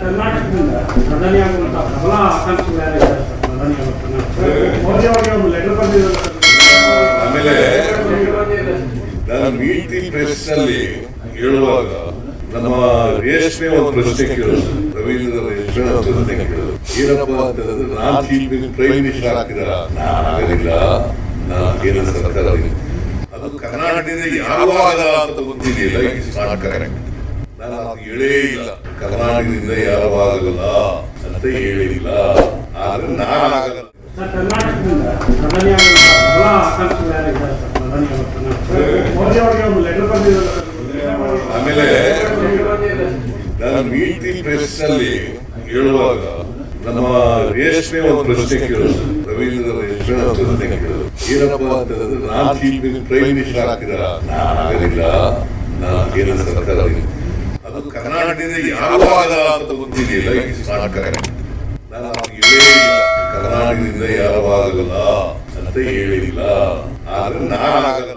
ಕರ್ನಾಟಕದಿಂದ ಪ್ರಧಾನಿ ಆಗುವಂತಹ ಪ್ರಬಲ ಆಕಾಂಕ್ಷಿಗಳು ಯಾರಿದ್ದಾರೆ ಸರ್? ಪ್ರಧಾನಿ ಆಗುತ್ತಾನೆ ಮೋದಿ ಅವರಿಗೆ ಒಂದು ಲೆಟರ್ ಬಂದಿದೆ. ಆಮೇಲೆ ನಾನು ಮೀಟಿ ಪ್ರೆಸ್ ನಲ್ಲಿ ಹೇಳುವಾಗ ನಮ್ಮ ರೇಷ್ಮೆ ಒಂದು ಪ್ರಶ್ನೆ ಕೇಳೋದು, ರವೀಂದ್ರ ರೇಷ್ಮೆ ಒಂದು ಪ್ರಶ್ನೆ ಕೇಳೋದು, ಏನಪ್ಪ ಅಂತಂದ್ರೆ ನಾನು ಚೀಫ್ ಪ್ರೈಮ್ ಮಿನಿಸ್ಟರ್ ಆಗ್ತಿದಾರ? ನಾನಾಗಲಿಲ್ಲ, ನಾನು ಕೇಂದ್ರ ಸರ್ಕಾರ. ಅದು ಕರ್ನಾಟಕದಿಂದ ಯಾವಾಗ ಅಂತ ಗೊತ್ತಿದೆಯಲ್ಲ, ಇಟ್ಸ್ ನಾಟ್ ಕರೆಕ್ಟ್. ನಾನು ಅದು ಹೇಳೇ ಇಲ್ಲ, ಕರ್ನಾಟಕದಿಂದ ಯಾವಾಗಲ್ಲ ಅಂತ ಹೇಳಿಲ್ಲ. ಆದ್ರೆ ನಾನಾಗಲ್ಲ. ಕರ್ನಾಟಕದಿಂದ ಪ್ರಧಾನಿ ಆಗುವಂತಹ ಪ್ರಬಲ ಆಕಾಂಕ್ಷಿಗಳು ಯಾರಿದ್ದಾರೆ ಸರ್? ಪ್ರಧಾನಿ ಆಗುತ್ತಾನೆ ಮೋದಿ ಅವರಿಗೆ ಒಂದು ಲೆಟರ್ ಬಂದಿದೆ. ಆಮೇಲೆ ನಾನು ಮೀಟಿ ಪ್ರೆಸ್ ನಲ್ಲಿ ಹೇಳುವಾಗ ನಮ್ಮ ರೇಷ್ಮೆ ಒಂದು ಪ್ರಶ್ನೆ ಕೇಳೋದು, ರವೀಂದ್ರ ರೇಷ್ಮೆ ಒಂದು ಪ್ರಶ್ನೆ ಕೇಳೋದು, ಏನಪ್ಪ ಅಂತಂದ್ರೆ ನಾನು ಚೀಫ್ ಪ್ರೈಮ್ ಮಿನಿಸ್ಟರ್ ಆಗ್ತಿದಾರ? ನಾನಾಗಲಿಲ್ಲ, ನಾನು ಕೇಂದ್ರ ಸರ್ಕಾರ. ಅದು ಕರ್ನಾಟಕದಿಂದ ಯಾವಾಗ ಅಂತ ಗೊತ್ತಿದೆಯಲ್ಲ, ಇಟ್ಸ್ ನಾಟ್ ಕರೆಕ್ಟ್. ನಾನು ಅದು ಹೇಳೇ ಇಲ್ಲ, ಕರ್ನಾಟಕದಿಂದ ಯಾವಾಗಲ್ಲ ಅಂತ ಹೇಳಿಲ್ಲ. ಆದ್ರೆ ನಾನಾಗಲ್ಲ.